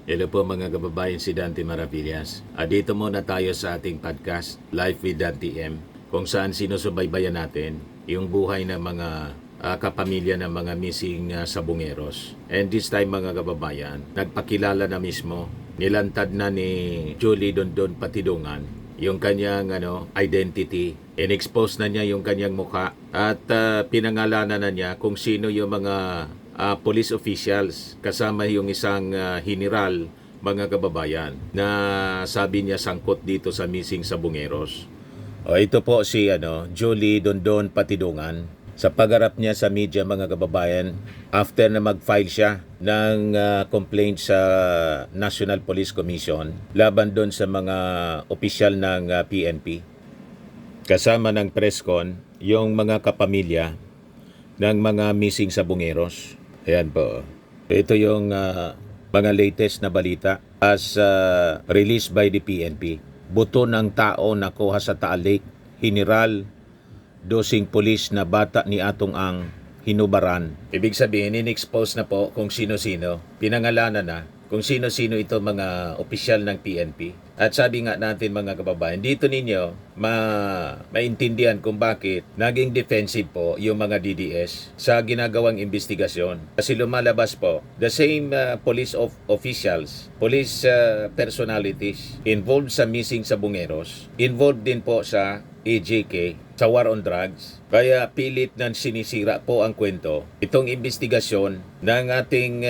Hello po mga kababayan, si Dante Maravillas. Dito muna tayo sa ating podcast, Life with Dante M, kung saan sinusubaybayan natin yung buhay ng mga kapamilya ng mga missing sabungeros. And this time mga kababayan, nagpakilala na mismo, nilantad na ni Julie Dondon Patidungan yung kanyang identity. In-expose na niya yung kanyang mukha at pinangalanan na niya kung sino yung mga police officials kasama yung isang general mga kababayan na sabi niya sangkot dito sa missing sabungeros. Ito po si Julie Dondon Patidungan sa pagharap niya sa media mga kababayan after na mag-file siya ng complaint sa National Police Commission laban doon sa mga opisyal ng PNP kasama ng presscon yung mga kapamilya ng mga missing sabungeros. Ayan po. Ito yung mga latest na balita as released by the PNP. Buto ng tao nakuha sa Taal Lake. General, dosing pulis na bata ni Atong Ang hinubaran. Ibig sabihin, in-expose na po kung sino-sino. Pinangalanan na kung sino-sino ito mga opisyal ng PNP. At sabi nga natin mga kababayan, dito ninyo maintindihan kung bakit naging defensive po yung mga DDS sa ginagawang investigasyon. Kasi lumalabas po, the same police officials, police personalities involved sa missing sabungeros, involved din po sa AJK, sa war on drugs. Kaya pilit nang sinisira po ang kwento itong investigasyon ng ating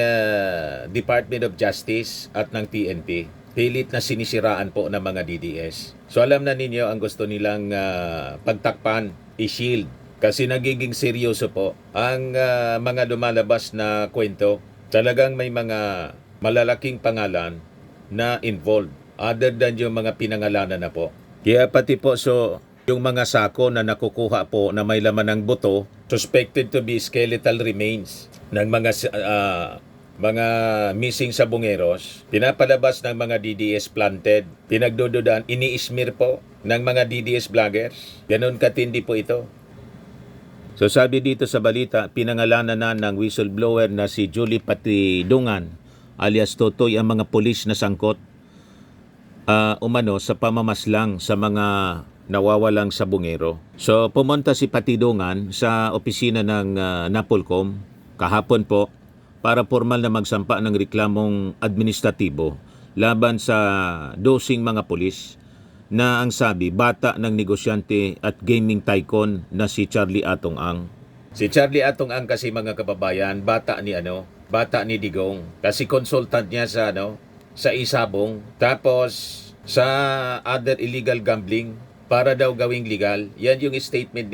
Department of Justice at ng PNP. Pilit na sinisiraan po ng mga DDS. So alam na ninyo ang gusto nilang pagtakpan, i-shield. Kasi nagiging seryoso po ang mga lumalabas na kwento. Talagang may mga malalaking pangalan na involved other than yung mga pinangalanan na po. Kaya pati po yung mga sako na nakukuha po na may laman ng buto, suspected to be skeletal remains ng mga missing sabungeros, pinapalabas ng mga DDS planted, pinagdududan, ini-smear po ng mga DDS vloggers. Ganon katindi po ito. So sabi dito sa balita, pinangalanan na ng whistleblower na si Julie Patidungan alias Totoy ang mga pulis na sangkot umano sa pamamaslang sa mga nawawalang sabungero. So pumunta si Patidungan sa opisina ng Napolcom kahapon po para formal na magsampa ng reklamong administratibo laban sa dosing mga pulis na ang sabi bata ng negosyante at gaming tycoon na si Charlie Atong Ang. Si Charlie Atong Ang kasi mga kababayan, bata ni Digong. Kasi consultant niya sa Isabong, tapos sa other illegal gambling para daw gawing legal. Yan yung statement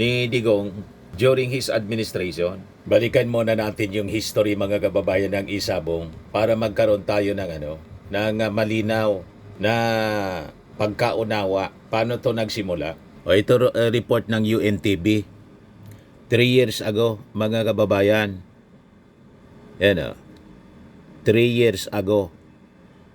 ni Digong during his administration. Balikan muna natin yung history mga kababayan ng Isabong para magkaroon tayo ng malinaw na pagkaunawa paano to nagsimula. Ito report ng UNTV 3 years ago mga kababayan. Yan 3 years ago.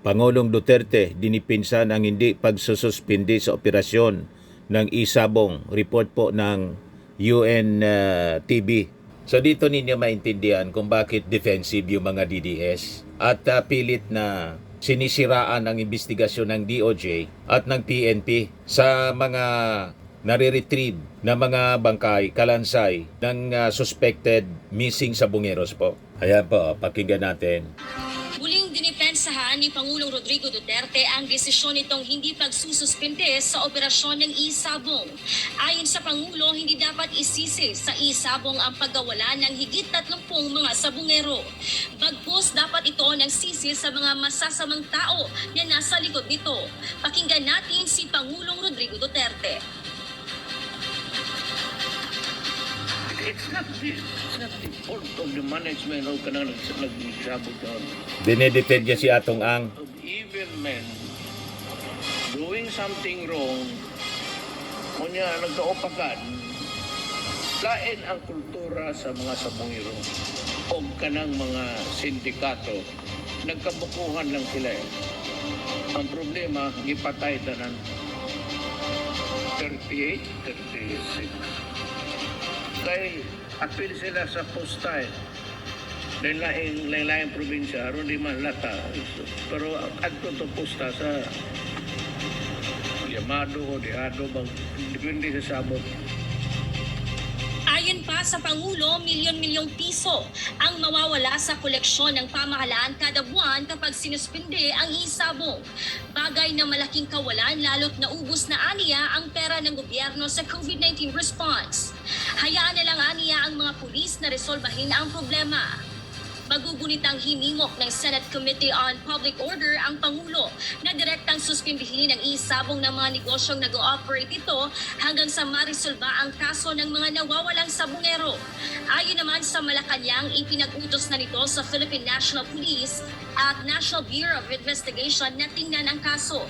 Pangulong Duterte dinipinsa ng hindi pagsususpindi sa operasyon ng Isabong. Report po ng UNTV. So dito ninyo maintindihan kung bakit defensive yung mga DDS at pilit na sinisiraan ang investigasyon ng DOJ at ng PNP sa mga nare-retrieve na mga bangkay, kalansay ng suspected missing sabungeros po. Ayan po, pakinggan natin. Muling dinipensahan ni Pangulong Rodrigo Duterte ang desisyon nitong hindi pagsususpende sa operasyon ng Isabong. Ayon sa Pangulo, hindi dapat isisi sa Isabong ang pagkawala ng higit 30 mga sabungero. Bagkus dapat ito ng sisi sa mga masasamang tao na nasa likod nito. Pakinggan natin si Pangulong Rodrigo Duterte. It's not the fault of the management o kanang nagsabot doon. Dinedefend niya si Atong Ang. Of evil men doing something wrong, kunya nagkaupakan, lain ang kultura sa mga sabungero o kanang mga sindikato. Nagkabukuhan lang sila eh. Ang problema, gipatay tanan 38, 36. Kay apil sila sa postay lain-lain probinsya, aron di man lata. Pero adto to posta sa Yamado o Diado, depende sa sabot. Ayon pa sa Pangulo, milyon-milyong piso ang mawawala sa koleksyon ng pamahalaan kada buwan kapag sinuspinde ang isabong. Bagay na malaking kawalan lalo't naubos na aniya ang pera ng gobyerno sa COVID-19 response. Hayaan na lang aniya ang mga pulis na resolbahin ang problema. Magugunit ang hinimok ng Senate Committee on Public Order ang Pangulo na direktang suspindihin ang isabong ng mga negosyong nag-ooperate ito hanggang sa marisolba ang kaso ng mga nawawalang sabungero. Ayon naman sa Malacanang, ipinag-utos na nito sa Philippine National Police at National Bureau of Investigation na tingnan ang kaso.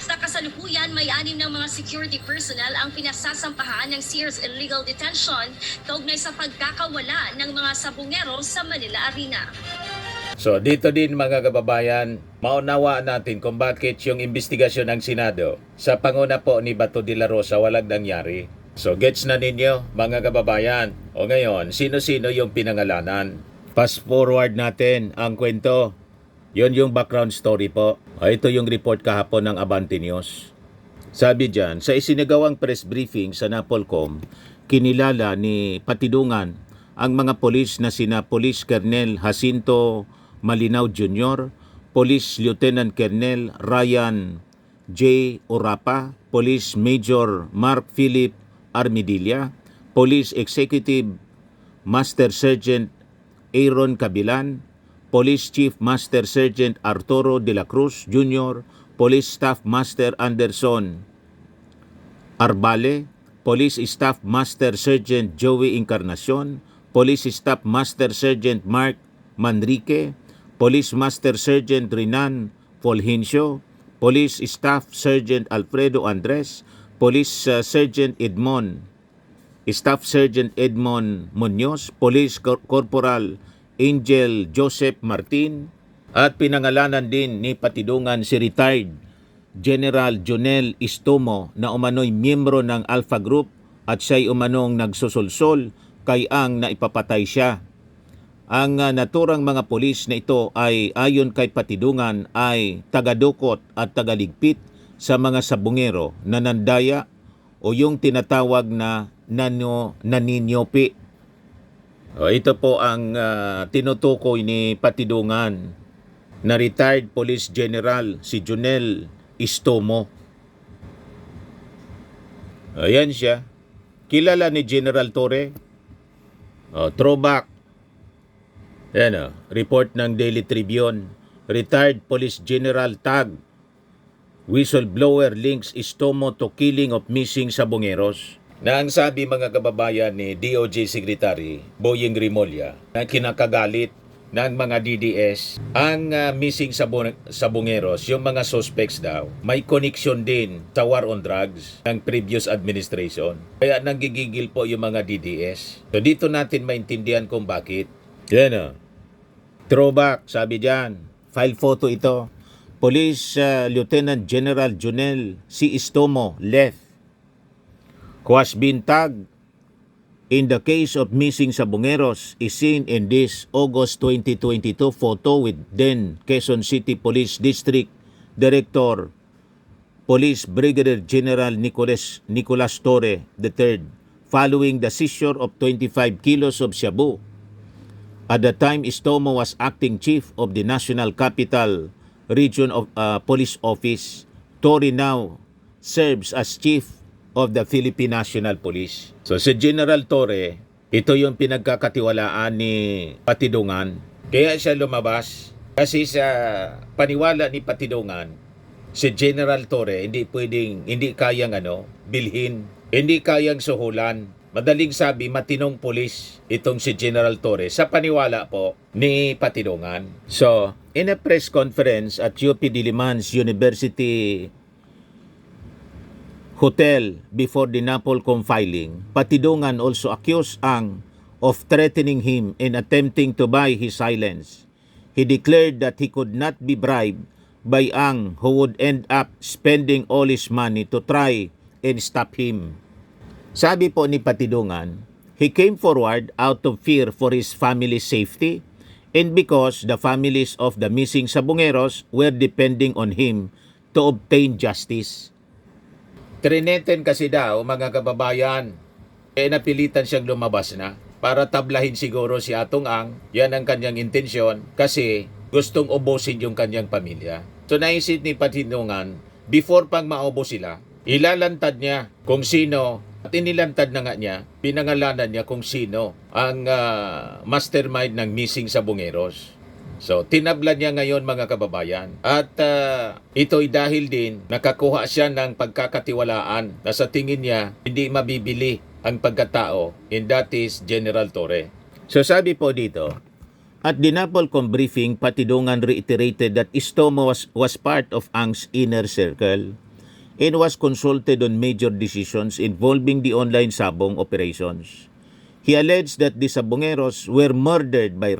Sa kasalukuyan, may 6 ng mga security personnel ang pinasasampahan ng Sears illegal detention kaugnay sa pagkakawala ng mga sabungero sa Manila Arena. So dito din mga kababayan, maunawaan natin kung bakit yung investigasyon ng Senado sa panguna po ni Bato de la Rosa walang nangyari. So gets na ninyo mga kababayan. O ngayon, sino-sino yung pinangalanan? Fast forward natin ang kwento. Yon yung background story po. Ito yung report kahapon ng Abante News. Sabi dyan, sa isinagawang press briefing sa Napolcom, kinilala ni Patidungan ang mga polis na sina Police Colonel Jacinto Malinaw Jr., Police Lieutenant Colonel Ryan J. Orapa, Police Major Mark Philip Armidilla, Police Executive Master Sergeant Aaron Cabilan, Police Chief Master Sergeant Arturo de la Cruz Jr., Police Staff Master Anderson Arbale, Police Staff Master Sergeant Joey Encarnacion, Police Staff Master Sergeant Mark Manrique, Police Master Sergeant Rinan Fulgencio, Police Staff Sergeant Alfredo Andres, Police Sergeant Edmond, Staff Sergeant Edmond Munoz, Police Corporal Angel Joseph Martin, at pinangalanan din ni Patidungan si retired General Jonel Istomo na umano'y miyembro ng Alpha Group at siya'y umanong nagsusulsol kay ang naipapatay siya. Ang naturang mga polis na ito ay ayon kay Patidungan ay tagadukot at tagaligpit sa mga sabungero na nandaya o yung tinatawag na naninyopi. Ito po ang tinutukoy ni Patidungan na retired Police General si Jonel Istomo. Ayan siya. Kilala ni General Torre. Throwback. Ayan report ng Daily Tribune. Retired Police General tag. Whistleblower links Istomo to killing of missing sabongeros. Na ang sabi mga kababayan ni DOJ Secretary Boyeng Rimulya na kinakagalit ng mga DDS ang missing sabongeros, yung mga suspects daw, may connection din sa war on drugs ng previous administration. Kaya nanggigigil po yung mga DDS. So dito natin maintindihan kung bakit. Yan throwback, sabi dyan. File photo ito. Police Lieutenant General Jonel C. Istomo, left, who has been tagged in the case of missing sabongeros is seen in this August 2022 photo with then Quezon City Police District Director Police Brigadier General Nicolas Torre III following the seizure of 25 kilos of shabu. At the time, Istomo was acting chief of the National Capital Region of Police Office. Torre now serves as chief of the Philippine National Police. So si General Torre, ito yung pinagkakatiwalaan ni Patidungan. Kaya siya lumabas kasi sa paniwala ni Patidungan, si General Torre hindi kayang bilhin, hindi kayang suhulan. Madaling sabi, matinong pulis itong si General Torre sa paniwala po ni Patidungan. So, in a press conference at UP Diliman's University Hotel before the Napolcom filing, Patidungan also accused Ang of threatening him and attempting to buy his silence. He declared that he could not be bribed by Ang, who would end up spending all his money to try and stop him. Sabi po ni Patidungan, he came forward out of fear for his family's safety and because the families of the missing Sabongeros were depending on him to obtain justice. Trineten kasi daw, mga kababayan, napilitan siyang lumabas na para tablahin siguro si Atong Ang. Yan ang kanyang intensyon kasi gustong ubusin yung kanyang pamilya. So naisip ni Patinungan, before pang maubos sila, ilalantad niya kung sino, at inilantad na nga niya, pinangalanan niya kung sino ang mastermind ng missing Sabongeros. So, tinabla niya ngayon, mga kababayan. At ito'y dahil din nakakuha siya ng pagkakatiwalaan na sa tingin niya hindi mabibili ang pagkatao, and that is General Torre. So sabi po dito, at the NAPOLCOM briefing, Patidungan reiterated that Istomo was part of Ang's inner circle and was consulted on major decisions involving the online sabong operations. He alleged that the Sabongeros were murdered by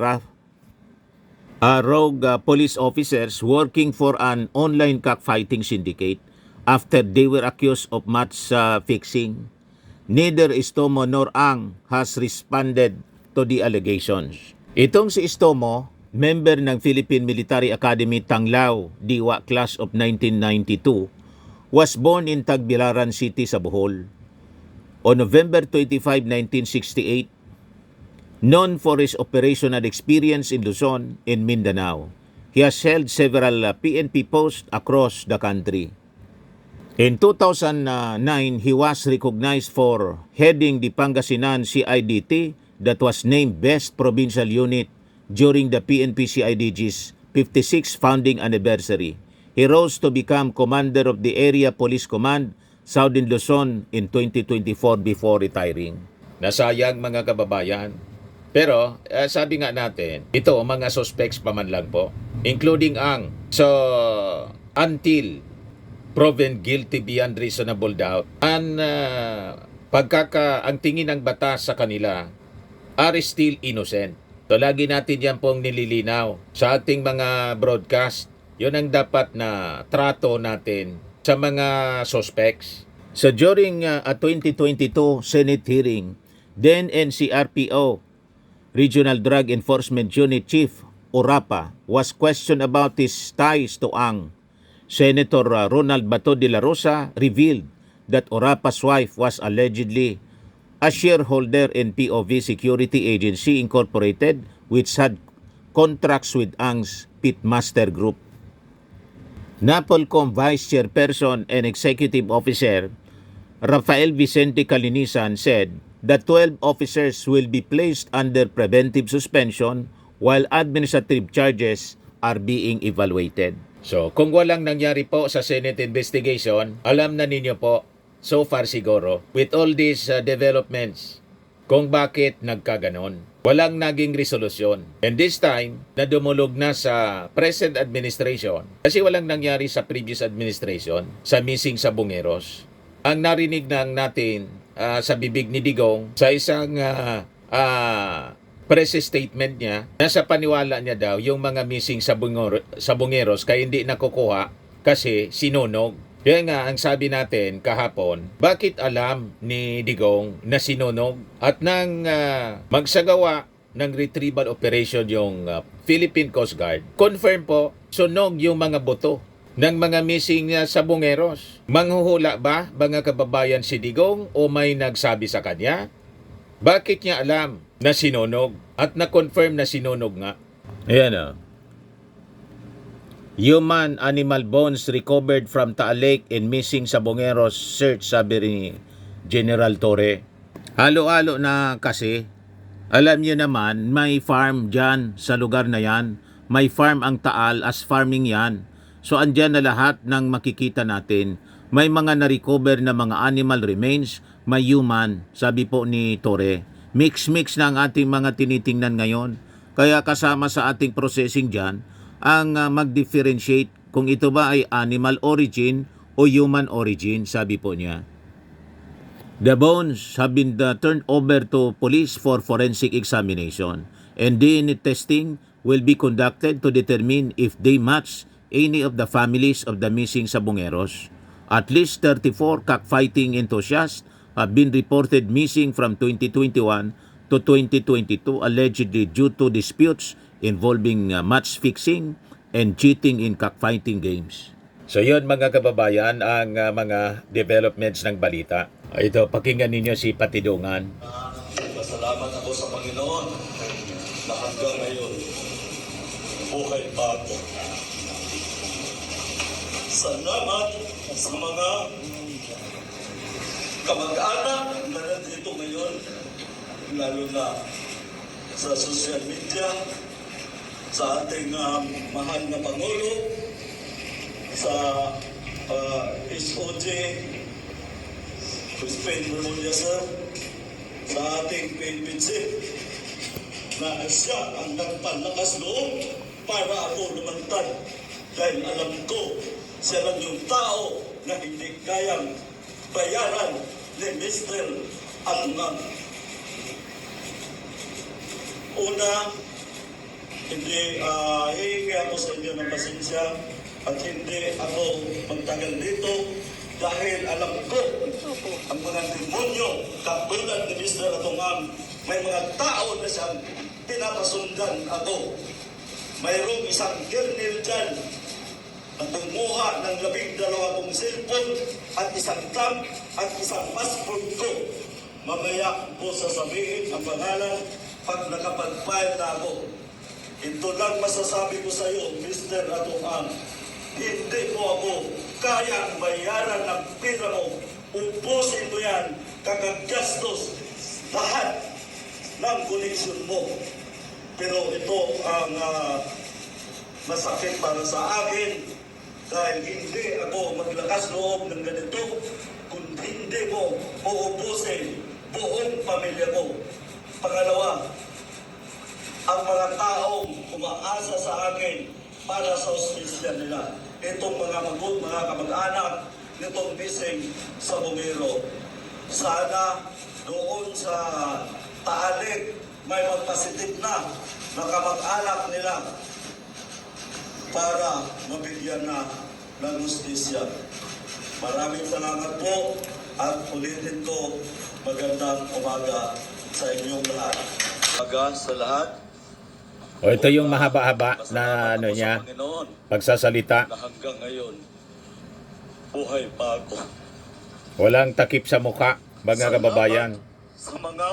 rogue police officers working for an online cockfighting syndicate after they were accused of match fixing. Neither Istomo nor Ang has responded to the allegations. Itong si Istomo, member ng Philippine Military Academy Tanglao, Diwa Class of 1992, was born in Tagbilaran City sa Bohol. On November 25, 1968, known for his operational experience in Luzon and Mindanao, he has held several PNP posts across the country. In 2009, he was recognized for heading the Pangasinan CIDT that was named Best Provincial Unit during the PNP CIDG's 56th founding anniversary. He rose to become commander of the Area Police Command, Southern Luzon in 2024 before retiring. Nasayang, mga kababayan. Pero sabi nga natin, ito mga suspects pa man lang po, including Ang. So until proven guilty beyond reasonable doubt, ang tingin ng batas sa kanila are still innocent. So lagi natin yan pong nililinaw sa ating mga broadcast. Yun ang dapat na trato natin sa mga suspects. So during a 2022 Senate hearing, then NCRPO Regional Drug Enforcement Unit Chief Orapa was questioned about his ties to Ang. Senator Ronald Bato de la Rosa revealed that Orapa's wife was allegedly a shareholder in POV Security Agency Incorporated, which had contracts with Ang's Pitmaster Group. NAPOLCOM Vice Chairperson and Executive Officer Rafael Vicente Calinisan said that 12 officers will be placed under preventive suspension while administrative charges are being evaluated. So, kung walang nangyari po sa Senate investigation, alam na ninyo po, so far siguro, with all these developments, kung bakit nagkaganon. Walang naging resolusyon. And this time, nadumulog na sa present administration kasi walang nangyari sa previous administration sa missing Sabongeros. Ang narinig na natin sa bibig ni Digong sa isang press statement niya, nasa paniwala niya daw yung mga missing Sabongeros kaya hindi nakukuha kasi sinunog. Kaya nga, ang sabi natin kahapon, bakit alam ni Digong na sinunog? At nang magsagawa ng retrieval operation yung Philippine Coast Guard, confirm po, sunog yung mga buto ng mga missing Sabongeros. Manghuhula ba, mga kababayan, si Digong o may nagsabi sa kanya? Bakit niya alam na sinunog at na-confirm na sinunog nga? Ayan o. Human animal bones recovered from Taal Lake and missing Sabongeros search, sabi ni General Torre. Halo-halo na kasi. Alam niyo naman, may farm dyan sa lugar na yan. May farm ang Taal, as farming yan. So andyan na lahat ng makikita natin. May mga na-recover na mga animal remains, may human, sabi po ni Torre. Mix-mix na ang ating mga tinitingnan ngayon. Kaya kasama sa ating processing dyan, ang mag-differentiate kung ito ba ay animal origin o human origin, sabi po niya. The bones have been turned over to police for forensic examination, and DNA testing will be conducted to determine if they match any of the families of the missing Sabongeros. At least 34 cockfighting enthusiasts have been reported missing from 2021 to 2022 allegedly due to disputes involving match fixing and cheating in cockfighting games. So yun mga kababayan ang mga developments ng balita. Ito, pakinggan ninyo si Patidungan. Pasalamat ako sa Panginoon na hanggang ngayon buhay pa ako. Salamat sa mga kamag-anak na nandito ngayon, lalo na sa social media, sa ating mahal na Pangulo, sa SOJ, Crispin Remulla sir, sa ating PNP na siya ang nagpalakas loob para ako lumantad dahil alam ko siya lang yung tao na hindi kayang bayaran ni Mr. Alungang. Una, hindi hihingi ako sa inyo ng pasensya at hindi ako magtagal dito dahil alam ko ang mga demonyo katulad ni Mr. Alungang, may mga tao na siyang pinapasundan ako. Mayroong isang kernel dyan na kumuha ng 12 kong cellphone at isang tab at isang passport ko. Mamaya po sasabihin ang pangalan pag nakapag-file na ako. Ito lang masasabi ko sa iyo, Mr. Alungang, hindi mo ako kayang bayaran ng pera mo. Ubusin mo yan, kakagastos lahat ng koneksyon mo. Pero ito ang masakit para sa akin dahil hindi ako maglakas loob ng ganito kung hindi mo uubusin buong pamilya ko. Pangalawa, ang mga taong umaasa sa akin para sa hostisya nila. Itong mga mga kamag-anak nitong missing sa Bumero. Sana doon sa Taalik may magpasitik na kamag-anak nila para mabigyan na ng hostisya. Maraming salamat po at ulitin ko magandang umaga sa inyong lahat. Umaga sa lahat. O ito yung mahaba-haba na ano niya, pagsasalita. Na hanggang ngayon, buhay pa ako. Walang takip sa mukha, mga kababayan. Sa mga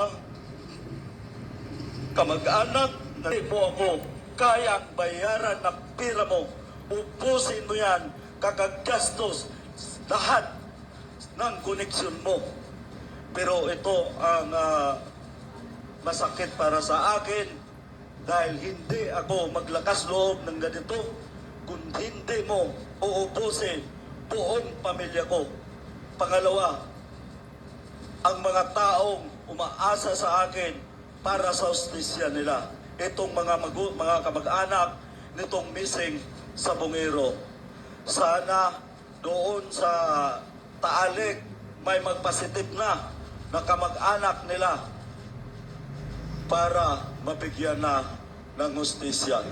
kamag-anak na di mo ako kayang bayaran ng pera mo. Ubusin mo yan, kakagastos lahat ng koneksyon mo. Pero ito ang masakit para sa akin dahil hindi ako maglakas loob ng ganito kung hindi mo uubusin buong pamilya ko. Pangalawa, ang mga taong umaasa sa akin para sa hostisya nila. Itong mga kamag-anak nitong missing sa Bungero. Sana doon sa Taalik may magpasitip na kamag-anak nila para mabigyan na ng hostisya.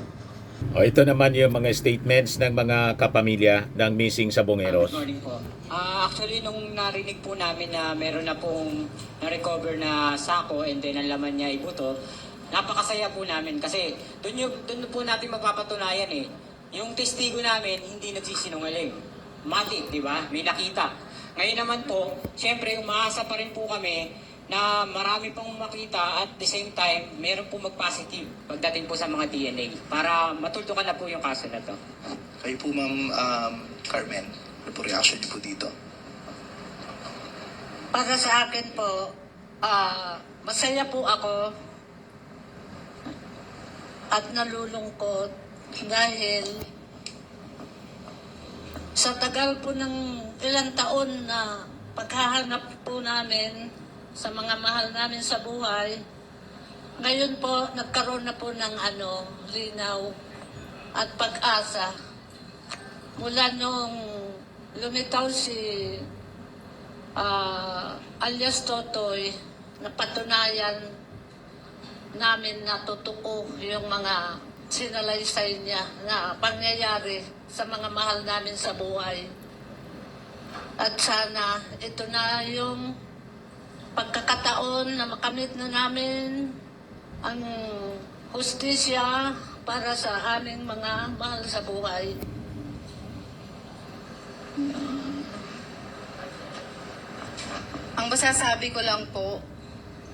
O ito naman yung mga statements ng mga kapamilya ng missing sa Bungeros. Good morning po. Actually, nung narinig po namin na meron na pong na-recover na sako and then ang laman niya ibuto, napakasaya po namin kasi doon po natin magpapatunayan yung testigo namin hindi nagsisinungaling. Matik, di ba? May nakita. Ngayon naman po, syempre umaasa pa rin po kami na marami pang makita at the same time, meron po mag-positive pagdating po sa mga DNA para matuldukan na po yung kaso na to. Kayo po, Ma'am Carmen, ano po reaction niyo po dito? Para sa akin po, masaya po ako at nalulungkot dahil sa tagal po ng ilang taon na paghahanap po namin sa mga mahal namin sa buhay, ngayon po nagkaroon na po ng linaw at pag-asa. Mula nung lumitaw si alias Totoy, napatunayan namin na totoo yung mga sinalaysay niya na pangyayari sa mga mahal namin sa buhay. At sana ito na yung pagkakataon na makamit na namin ang hustisya para sa aming mga mahal sa buhay. Ang masasabi ko lang po,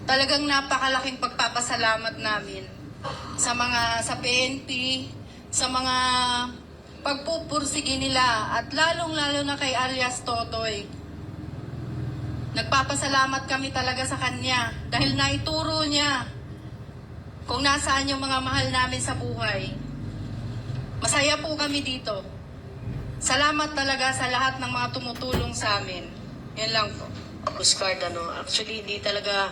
talagang napakalaking pagpapasalamat namin sa PNP, sa mga pagpupursige nila at lalong-lalo na kay alias Totoy. Nagpapasalamat kami talaga sa kanya dahil naituro niya kung nasaan yung mga mahal namin sa buhay. Masaya po kami dito. Salamat talaga sa lahat ng mga tumutulong sa amin. Yan lang po. Coast Guard, actually hindi talaga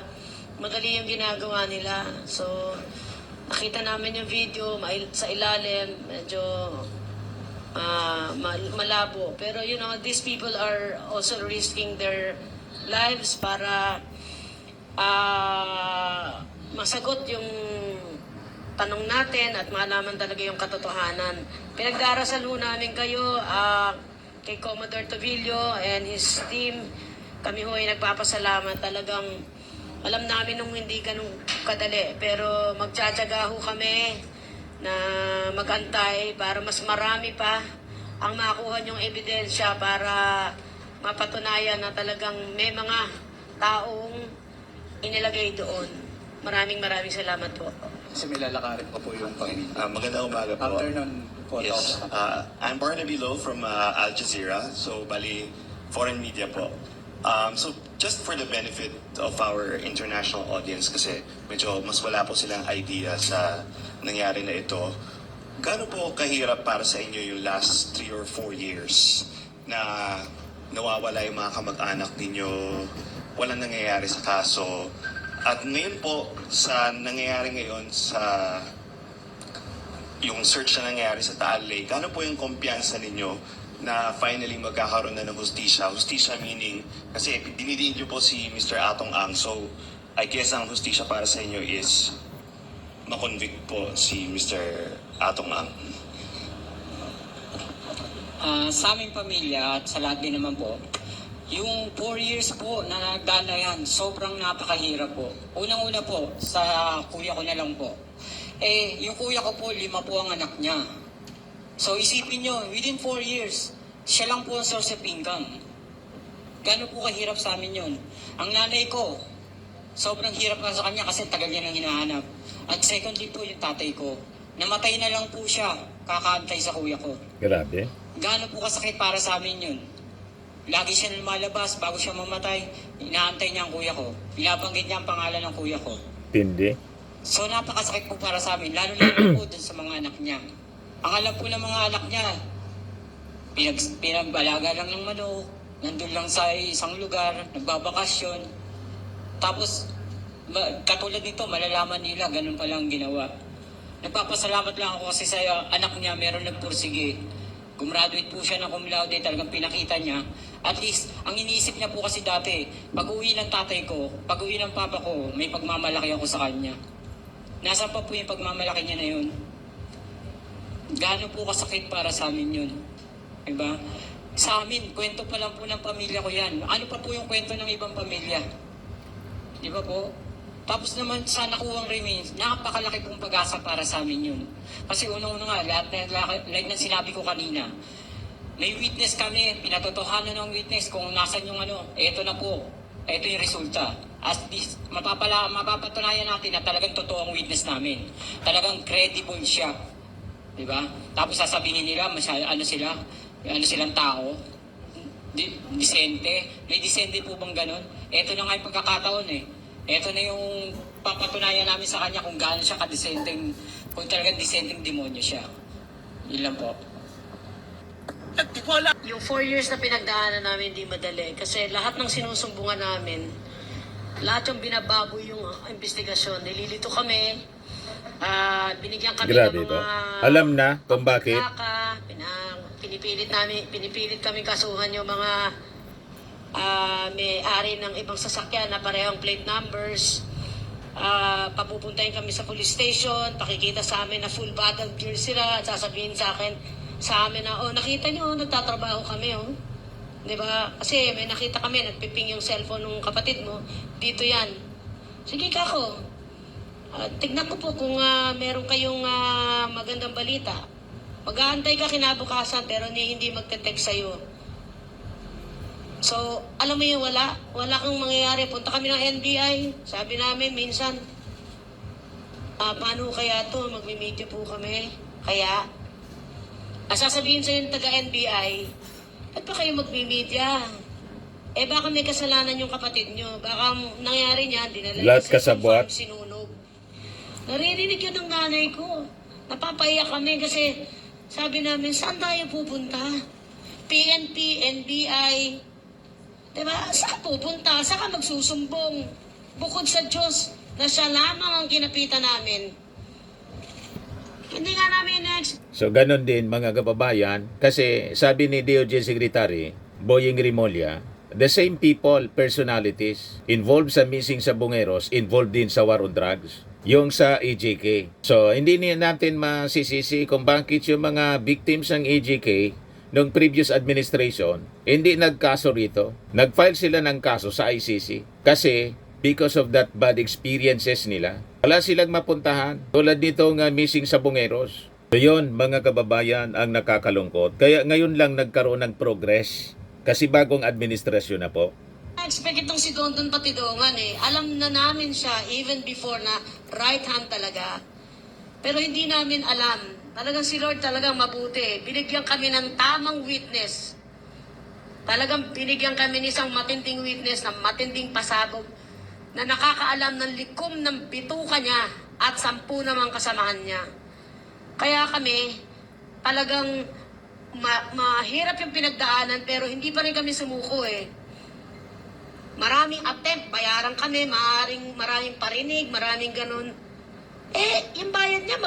madali yung ginagawa nila. So, nakita namin yung video sa ilalim, medyo malabo. Pero these people are also risking their lives para masagot yung tanong natin at malaman talaga yung katotohanan. Pinagdarasal ho namin kayo kay Commodore Tovillo and his team. Kami ho ay nagpapasalamat. Talagang alam namin nung hindi ganun kadali. Pero magtsatsaga ho kami na magantay para mas marami pa ang makuha niyong ebidensya para mapatunayan na talagang may mga taong inilagay doon. Maraming salamat po. Kasi may lalakarin pa po yung Panginoon. Magandang umaga po. Afternoon po. Yes. I'm Barnaby Lowe from Al Jazeera. So, bali, foreign media po. So, just for the benefit of our international audience, kasi medyo mas wala po silang idea sa nangyari na ito, gaano po kahirap para sa inyo yung last 3 or 4 years na nawawala yung mga kamag-anak ninyo, walang nangyayari sa kaso, at ngayon po sa nangyayari ngayon sa yung search na nangyayari sa Taal Lake, gaano po yung kumpiyansa ninyo na finally magkakaroon na ng hustisya? Hustisya meaning, kasi dinidiin niyo po si Mr. Atong Ang, so I guess ang hustisya para sa inyo is makonvict po si Mr. Atong Ang. Sa aming pamilya at sa lahat din naman po, yung 4 years po na nagdalayan, sobrang napakahirap po. Unang-una po, sa kuya ko na lang po. Yung kuya ko po, 5 po ang anak niya. So isipin nyo, within 4 years, siya lang po ang source of income. Gano'n po kahirap sa amin yun. Ang nanay ko, sobrang hirap na sa kanya kasi tagal niya nang hinahanap. At secondly po yung tatay ko, namatay na lang po siya, kakaantay sa kuya ko. Grabe. Gano'n po kasakit para sa amin yun. Lagi siya lumalabas bago siya mamatay, inaantay niya ang kuya ko. Binabanggit niya ang pangalan ng kuya ko. Tindi. So napakasakit po para sa amin, lalo-lalo po dun sa mga anak niya. Ang alam po ng mga anak niya, pinagbalaga lang ng manok, nandun lang sa isang lugar, nagbabakasyon. Tapos, katulad nito, malalaman nila, ganun pala ang ginawa. Nagpapasalamat lang ako kasi sa anak niya, meron nagpursige. Gumraduate po siya ng cum laude, talagang pinakita niya. At least, ang iniisip niya po kasi dati, pag-uwi ng tatay ko, pag-uwi ng papa ko, may pagmamalaki ako sa kanya. Nasaan pa po yung pagmamalaki niya na yun? Gaano po kasakit para sa amin yun? Diba? Sa amin, kwento pa lang po ng pamilya ko yan. Ano pa po yung kwento ng ibang pamilya? Diba po? Tapos naman sa nakuhang remains, napakalaki pong pag-asa para sa amin yun. Kasi unang-una nga, like na sinabi ko kanina, may witness kami, pinatotohanan ng witness kung nasan yung eto na po, eto yung resulta. At least, mapapatunayan natin na talagang totoo ang witness namin. Talagang credible siya. Diba? Tapos sasabihin nila, silang tao, disente. May disente po bang ganon? Ito na nga yung pagkakataon eh. Ito na yung papatunayan namin sa kanya kung gaano siya kadisenteng, kung talagang disenteng demonyo siya. Yun lang po. Yung 4 years na pinagdaanan namin hindi madali kasi lahat ng sinusumbungan namin, lahat yung binabago yung investigasyon. Nililito kami, binigyan kami Grabe ng mga... ba? Alam na kung bakit? Pinipilit kami kasuhan yung mga may-ari ng ibang sasakyan na parehong plate numbers. Papupuntahin kami sa police station, pakikita sa amin na full battle gear sila at sasabihin sa amin na, nakita nyo, nagtatrabaho kami, Diba? Kasi may nakita kami, nagpiping yung cellphone ng kapatid mo, dito yan. Sige kako. Tignan ko po kung meron kayong magandang balita. Mag-aantay ka kinabukasan pero hindi magte-text sa'yo. So, alam mo yun, wala kang mangyayari. Punta kami ng NBI. Sabi namin minsan, paano kaya to? Magmi-media po kami. Kaya, sasabihin sa'yo yung taga-NBI, ba't pa kayo magmi-media? Baka may kasalanan yung kapatid nyo. Baka nangyari niya, dinala Lahat niya sa kasabwat. farm, sinunog. Naririnig yun ng nanay ko. Napapaiyak kami kasi sabi namin, saan tayo pupunta? PNP, NBI, diba? Saan pupunta? Saan ka magsusumbong? Bukod sa Diyos na siya lamang ang kinapitan namin. Hindi nga namin next. So ganon din mga kababayan, kasi sabi ni DOJ Secretary Boying Rimulya, the same people, personalities involved sa missing sa Bungeros, involved din sa war on drugs, yung sa EJK. So hindi natin masisisi kung bakit yung mga victims ng EJK nung previous administration hindi nagkaso rito. Nag-file sila ng kaso sa ICC kasi because of that bad experiences nila, wala silang mapuntahan. Tulad nito nga missing sa Bungeros. So yun mga kababayan ang nakakalungkot. Kaya ngayon lang nagkaroon ng progress kasi bagong administrasyon na po. Expect itong si Dondon Patidongan Alam na namin siya even before na right hand talaga. Pero hindi namin alam. Talagang si Lord talagang mabuti. Binigyan kami ng tamang witness. Talagang binigyan kami ng isang matinding witness na matinding pasabog na nakakaalam ng likom ng bituka niya at 10 namang kasamahan niya. Kaya kami talagang mahirap yung pinagdaanan pero hindi pa rin kami sumuko Maraming attempt, bayaran kami, maraming parinig, maraming ganun. Yung bayad niya,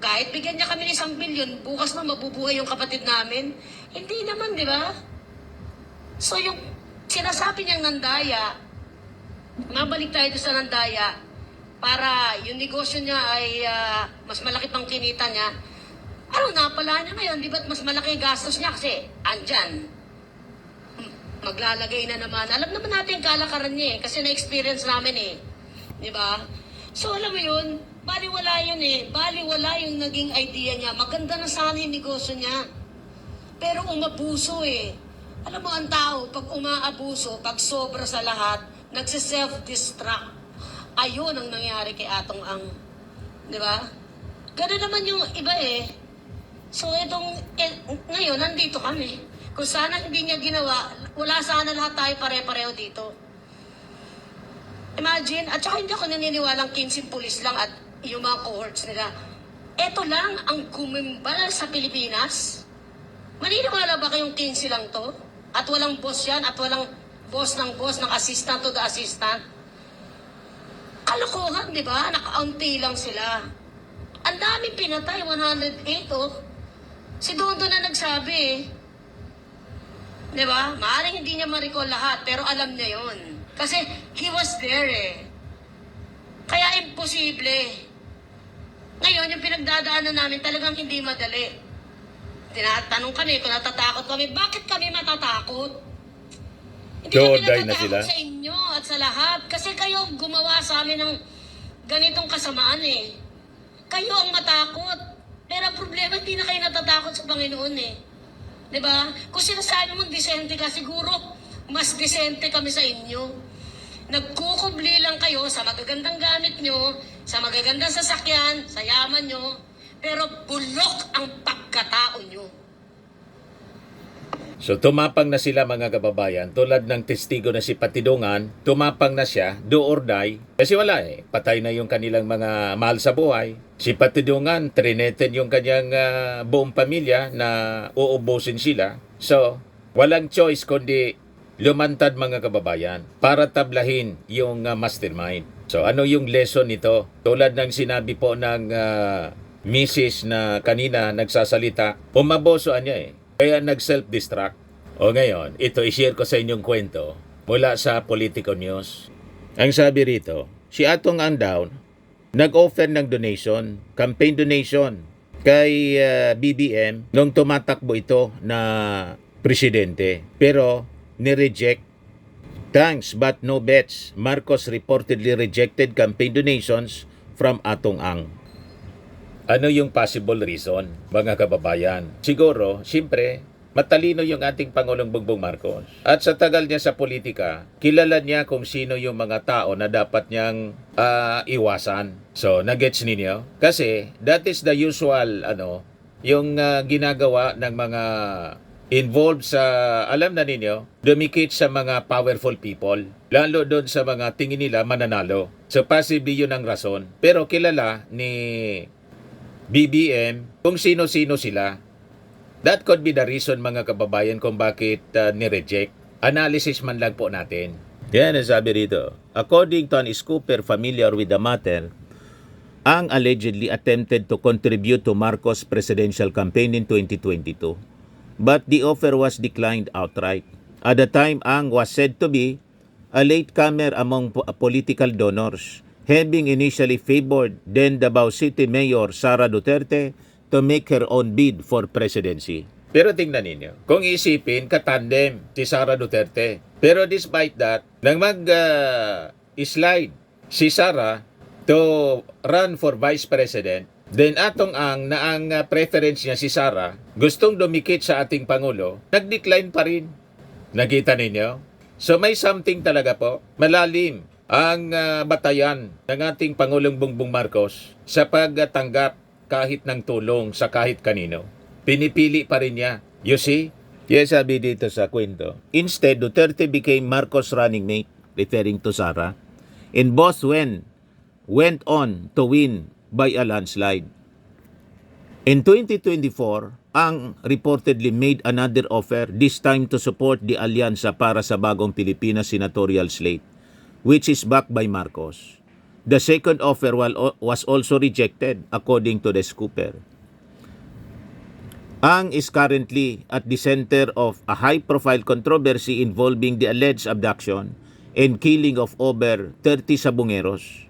kahit bigyan niya kami ng 1 milyon, bukas na mabubuhay yung kapatid namin. Hindi naman, di ba? So yung sinasabi niyang nandaya, mabalik tayo sa nandaya, para yung negosyo niya ay mas malaki pang kinita niya. Ano napala niya ngayon, di ba't mas malaki gastos niya kasi andyan. Maglalagay na naman. Alam naman natin kalakaran niya kasi na-experience namin Di ba? So alam mo yun, baliwala yun Baliwala yung naging idea niya. Maganda na sana yung negosyo niya. Pero umabuso Alam mo ang tao, pag umaabuso, pag sobra sa lahat, nagse-self-destruct. Ayun ang nangyari kay Atong Ang. Di ba? Gano'n naman yung iba So ngayon, nandito kami. Kung sana hindi niya ginawa, wala sana lahat tayo pare-pareho dito. Imagine, at saka hindi ako naniniwalang 15 pulis lang at yung mga cohorts nila. Ito lang ang gumimbal sa Pilipinas? Maniniwala ba kayong 15 lang to? At walang boss yan? At walang boss ng assistant to the assistant? Kalokohan, di ba? Nakaunti lang sila. Ang daming pinatay, 108 Si Dondo na nagsabi Di ba? Maaaring hindi niya ma-recall lahat, pero alam niya yon. Kasi he was there Kaya imposible. Ngayon, yung pinagdadaanan namin talagang hindi madali. Tinatanong kami, kung natatakot kami, bakit kami matatakot? Hindi kami natatakot sa inyo at sa lahat. Kasi kayo gumawa sa amin ng ganitong kasamaan Kayo ang matakot. Pero ang problema, hindi na kayo natatakot sa Panginoon Diba? Kung sinasabi mong disente ka, siguro mas disente kami sa inyo. Nagkukubli lang kayo sa magagandang gamit nyo, sa magagandang sasakyan, sa yaman nyo, pero bulok ang pagkatao nyo. So tumapang na sila mga kababayan, tulad ng testigo na si Patidongan, tumapang na siya, do or die. Kasi wala patay na yung kanilang mga mahal sa buhay. Si Patidongan, trineten yung kanyang buong pamilya na uubusin sila. So, walang choice kundi lumantad mga kababayan para tablahin yung mastermind. So ano yung lesson nito? Tulad ng sinabi po ng Mrs. na kanina nagsasalita, umabosoan niya Kaya nag-self-destruct. O ngayon, ito i-share ko sa inyong kwento mula sa Politico News. Ang sabi rito, si Atong Andaw nag-offer ng donation, campaign donation kay BBM nung tumatakbo ito na presidente. Pero ni-reject. Thanks but no bets. Marcos reportedly rejected campaign donations from Atong Ang. Ano yung possible reason, mga kababayan? Siguro, siyempre, matalino yung ating Pangulong Bongbong Marcos. At sa tagal niya sa politika, kilala niya kung sino yung mga tao na dapat niyang iwasan. So, nagets ninyo? Kasi, that is the usual, yung ginagawa ng mga involved sa, alam na ninyo, dumikit sa mga powerful people. Lalo doon sa mga tingin nila mananalo. So, possibly yun ang rason. Pero kilala ni BBM kung sino-sino sila. That could be the reason, mga kababayan, kung bakit ni-reject. Analysis man lang po natin. Yan ang sabi dito. According to an scooper familiar with the matter, Ang allegedly attempted to contribute to Marcos' presidential campaign in 2022. But the offer was declined outright. At the time, Ang was said to be a latecomer among political donors, having initially favored then Davao City Mayor Sara Duterte to make her own bid for presidency. Pero tingnan ninyo, kung isipin, katandem si Sara Duterte. Pero despite that, nang mag-slide si Sara to run for Vice President, then atong ang preference niya si Sara, gustong dumikit sa ating Pangulo, nag-decline pa rin. Nakita ninyo? So may something talaga po, malalim ang batayan ng ating Pangulong Bongbong Marcos sa pagtanggap kahit ng tulong sa kahit kanino. Pinipili pa rin niya. You see? Yes, sabi dito sa kwento. Instead, Duterte became Marcos' running mate, referring to Sara, and both went on to win by a landslide. In 2024, Ang reportedly made another offer, this time to support the alyansa para sa bagong Pilipinas senatorial slate, which is backed by Marcos. The second offer was also rejected, according to the scooper. Ang is currently at the center of a high-profile controversy involving the alleged abduction and killing of over 30 Sabongeros.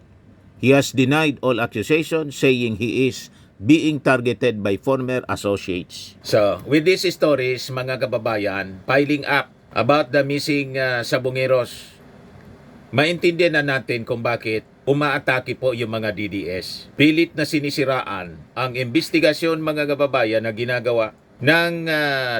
He has denied all accusations, saying he is being targeted by former associates. So, with these stories, mga kababayan, piling up about the missing Sabongeros, maintindihan na natin kung bakit umaatake po yung mga DDS. Pilit na sinisiraan ang investigasyon, mga kababayan, na ginagawa ng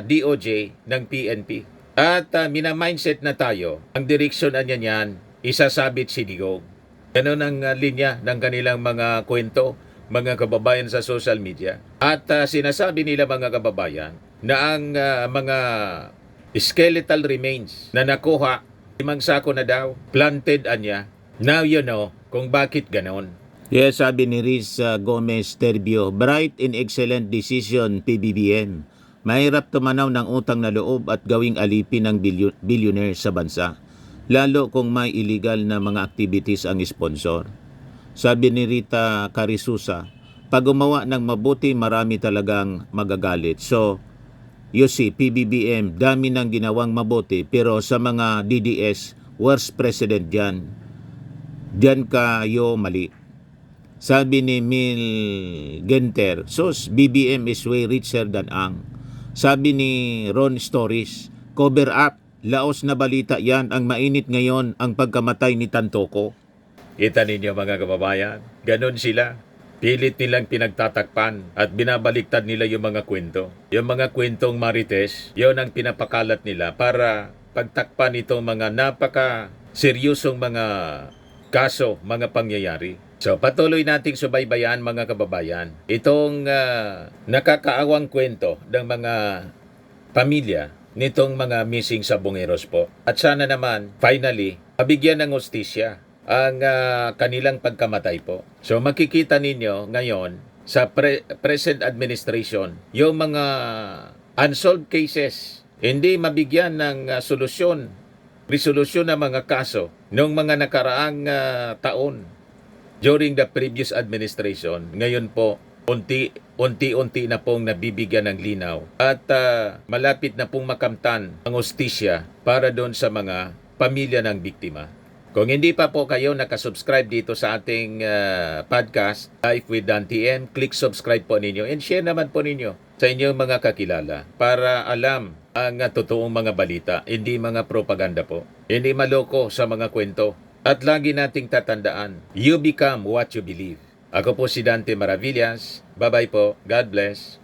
DOJ, ng PNP. At mina-mindset na tayo, ang direksyon na niyan, isasabit si Digong. Ganun ang linya ng kanilang mga kwento, mga kababayan, sa social media. At sinasabi nila, mga kababayan, na ang mga skeletal remains na nakuha, 5 sako na daw, planted anya. Now you know kung bakit ganon. Yes, sabi ni Riz Gomez Terbio, bright and excellent decision, PBBM. Mahirap tumanaw ng utang na loob at gawing alipin ng billionaire sa bansa, lalo kung may illegal na mga activities ang sponsor. Sabi ni Rita Carisusa, pag gumawa ng mabuti, marami talagang magagalit. So, you see, PBBM, dami ng ginawang mabuti, pero sa mga DDS, worst president dyan. Diyan kayo mali. Sabi ni Mil Genter, sus, BBM is way richer than Ang. Sabi ni Ron Stories, cover up, laos na balita yan, ang mainit ngayon ang pagkamatay ni Tantoko. Kita ninyo, mga kababayan, ganon sila. Pilit nilang pinagtatakpan at binabaliktad nila yung mga kwento. Yung mga kwentong marites, yun ang pinapakalat nila para pagtakpan itong mga napaka-seryosong mga kaso, mga pangyayari. So, patuloy nating subaybayan, mga kababayan, itong nakakaawang kwento ng mga pamilya nitong mga missing Sabongeros po. At sana naman, finally, mabigyan ng hustisya ang kanilang pagkamatay po. So, makikita ninyo ngayon sa present administration, yung mga unsolved cases, hindi mabigyan ng resolusyon ng mga kaso noong mga nakaraang taon during the previous administration. Ngayon po, unti-unti na pong nabibigyan ng linaw at malapit na pong makamtan ang hustisya para doon sa mga pamilya ng biktima. Kung hindi pa po kayo nakasubscribe dito sa ating podcast, Life with Dan TM, click subscribe po ninyo and share naman po ninyo sa inyong mga kakilala para alam ang totoong mga balita, hindi mga propaganda po. Hindi maloko sa mga kwento. At lagi nating tatandaan, you become what you believe. Ako po si Dante Maravillas. Bye-bye po. God bless.